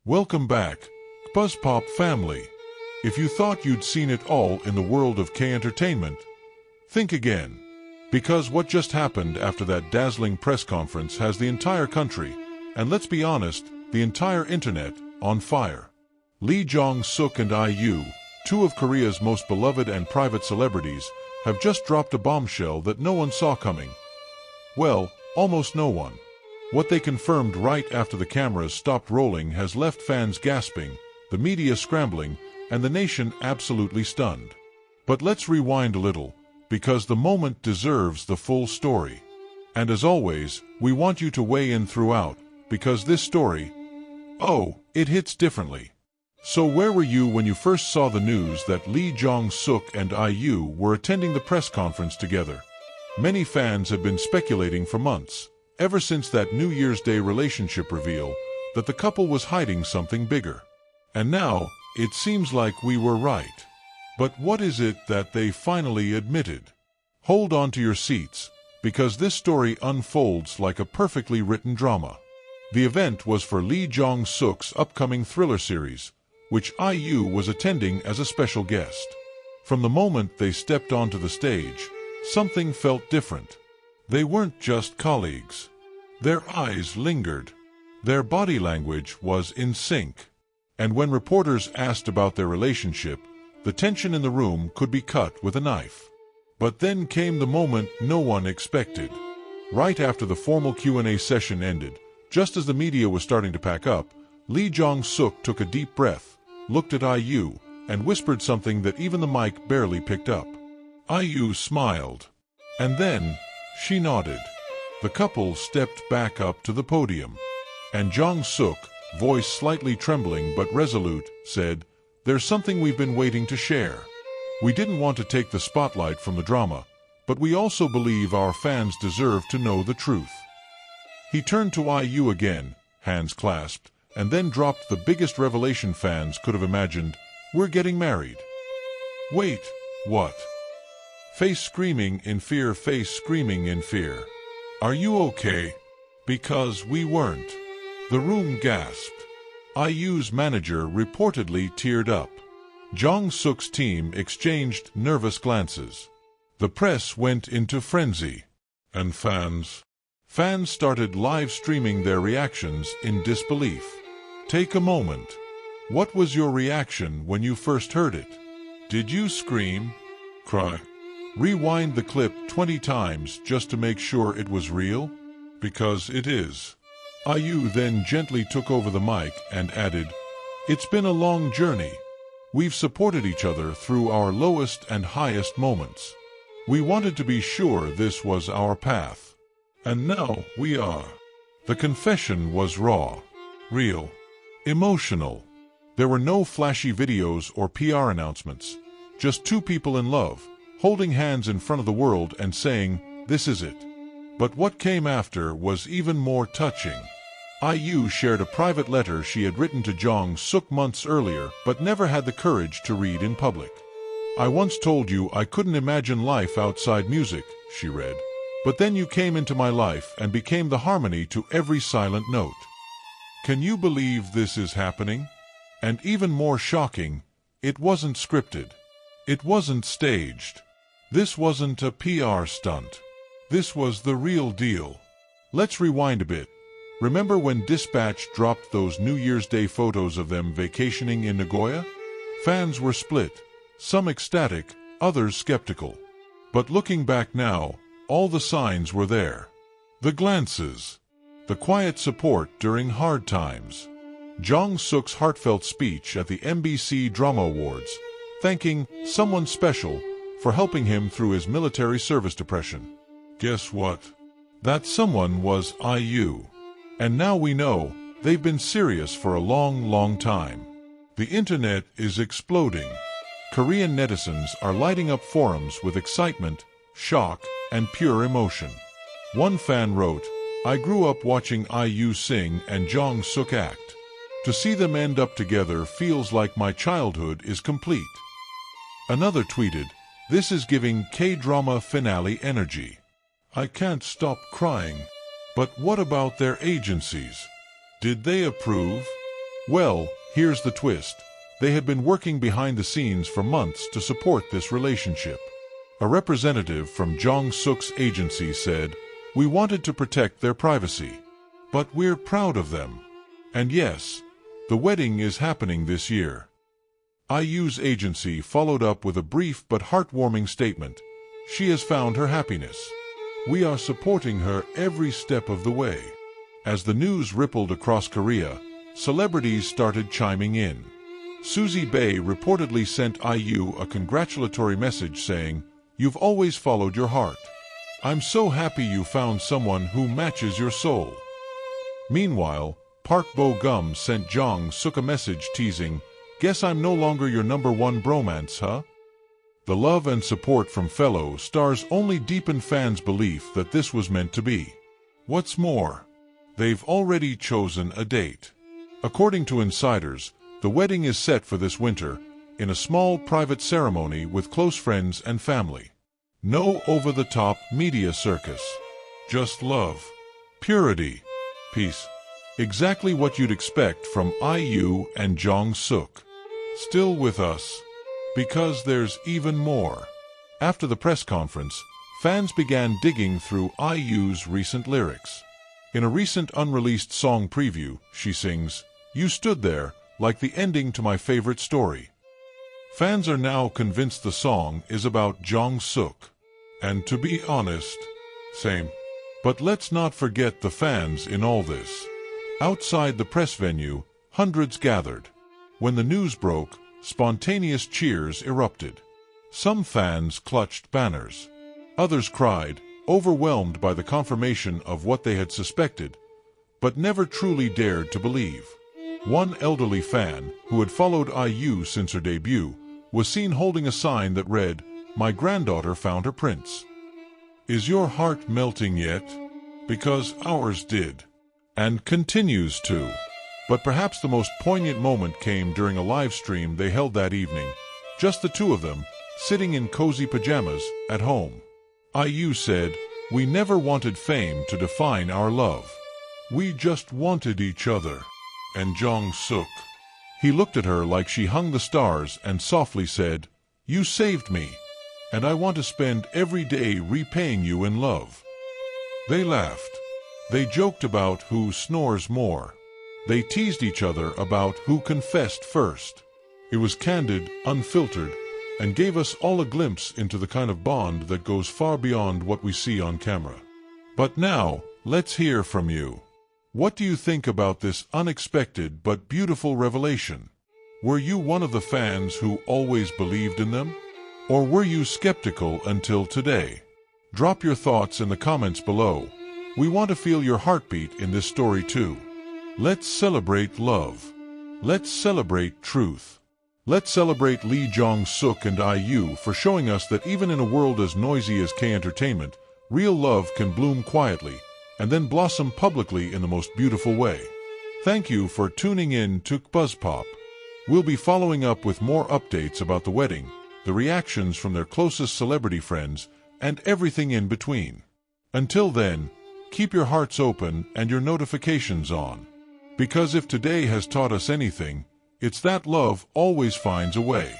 Welcome back, KBUZZPOP family. If you thought you'd seen it all in the world of K-entertainment, think again. Because what just happened after that dazzling press conference has the entire country, and let's be honest, the entire internet, on fire. Jong Suk and IU, two of Korea's most beloved and private celebrities, have just dropped a bombshell that no one saw coming. Well, almost no one. What they confirmed right after the cameras stopped rolling has left fans gasping, the media scrambling, and the nation absolutely stunned. But let's rewind a little, because the moment deserves the full story. And as always, we want you to weigh in throughout, because this story, it hits differently. So where were you when you first saw the news that Jong Suk and IU were attending the press conference together? Many fans have been speculating for months, ever since that New Year's Day relationship reveal, that the couple was hiding something bigger. And now, it seems like we were right. But what is it that they finally admitted? Hold on to your seats, because this story unfolds like a perfectly written drama. The event was for Jong Suk's upcoming thriller series, which IU was attending as a special guest. From the moment they stepped onto the stage, something felt different. They weren't just colleagues. Their eyes lingered. Their body language was in sync. And when reporters asked about their relationship, the tension in the room could be cut with a knife. But then came the moment no one expected. Right after the formal Q&A session ended, just as the media was starting to pack up, Jong Suk took a deep breath, looked at IU, and whispered something that even the mic barely picked up. IU smiled. And then, she nodded. The couple stepped back up to the podium. And Jong Suk, voice slightly trembling but resolute, said, "There's something we've been waiting to share. We didn't want to take the spotlight from the drama, but we also believe our fans deserve to know the truth." He turned to IU again, hands clasped, and then dropped the biggest revelation fans could have imagined. "We're getting married." Wait, what? Face screaming in fear, face screaming in fear. Are you okay? Because we weren't. The room gasped. IU's manager reportedly teared up. Jong Suk's team exchanged nervous glances. The press went into frenzy. And fans started live streaming their reactions in disbelief. Take a moment. What was your reaction when you first heard it? Did you scream? Cry? Rewind the clip 20 times just to make sure it was real? Because it is. IU then gently took over the mic and added, "It's been a long journey. We've supported each other through our lowest and highest moments. We wanted to be sure this was our path. And now we are." The confession was raw, real, emotional. There were no flashy videos or PR announcements, just two people in love, holding hands in front of the world and saying, "This is it." But what came after was even more touching. IU shared a private letter she had written to Jong Suk months earlier but never had the courage to read in public. "I once told you I couldn't imagine life outside music," she read. "But then you came into my life and became the harmony to every silent note." Can you believe this is happening? And even more shocking, it wasn't scripted. It wasn't staged. This wasn't a PR stunt. This was the real deal. Let's rewind a bit. Remember when Dispatch dropped those New Year's Day photos of them vacationing in Nagoya? Fans were split, some ecstatic, others skeptical. But looking back now, all the signs were there. The glances. The quiet support during hard times. Jong Suk's heartfelt speech at the MBC Drama Awards, thanking someone special for helping him through his military service depression. Guess what? That someone was IU. And now we know they've been serious for a long, long time. The internet is exploding. Korean netizens are lighting up forums with excitement, shock, and pure emotion. One fan wrote, "I grew up watching IU sing and Jong Suk act. To see them end up together feels like my childhood is complete." Another tweeted, "This is giving K-drama finale energy. I can't stop crying." But what about their agencies? Did they approve? Well, here's the twist. They had been working behind the scenes for months to support this relationship. A representative from Jong Suk's agency said, "We wanted to protect their privacy. But we're proud of them." And yes, the wedding is happening this year. IU's agency followed up with a brief but heartwarming statement. She has found her happiness. We are supporting her every step of the way. As the news rippled across Korea, celebrities started chiming in. Suzy Bae reportedly sent IU a congratulatory message saying, "You've always followed your heart. I'm so happy you found someone who matches your soul." Meanwhile, Park Bo-gum sent Jong Suk a message teasing, "Guess I'm no longer your #1 bromance, huh?" The love and support from fellow stars only deepened fans' belief that this was meant to be. What's more, they've already chosen a date. According to insiders, the wedding is set for this winter, in a small private ceremony with close friends and family. No over-the-top media circus. Just love, purity, peace. Exactly what you'd expect from IU and Jong Suk. Still with us, because there's even more. After the press conference, fans began digging through IU's recent lyrics. In a recent unreleased song preview, she sings, "You stood there, like the ending to my favorite story." Fans are now convinced the song is about Jong Suk. And to be honest, same. But let's not forget the fans in all this. Outside the press venue, hundreds gathered. When the news broke, spontaneous cheers erupted. Some fans clutched banners. Others cried, overwhelmed by the confirmation of what they had suspected, but never truly dared to believe. One elderly fan, who had followed IU since her debut, was seen holding a sign that read, "My granddaughter found her prince." Is your heart melting yet? Because ours did. And continues to. But perhaps the most poignant moment came during a live stream they held that evening, just the two of them, sitting in cozy pajamas at home. IU said, "We never wanted fame to define our love. We just wanted each other." And Jong Suk, he looked at her like she hung the stars and softly said, "You saved me, and I want to spend every day repaying you in love." They laughed. They joked about who snores more. They teased each other about who confessed first. It was candid, unfiltered, and gave us all a glimpse into the kind of bond that goes far beyond what we see on camera. But now, let's hear from you. What do you think about this unexpected but beautiful revelation? Were you one of the fans who always believed in them? Or were you skeptical until today? Drop your thoughts in the comments below. We want to feel your heartbeat in this story too. Let's celebrate love. Let's celebrate truth. Let's celebrate Lee Jong Suk and IU for showing us that even in a world as noisy as K-entertainment, real love can bloom quietly and then blossom publicly in the most beautiful way. Thank you for tuning in to KBUZZPOP. We'll be following up with more updates about the wedding, the reactions from their closest celebrity friends, and everything in between. Until then, keep your hearts open and your notifications on. Because if today has taught us anything, it's that love always finds a way.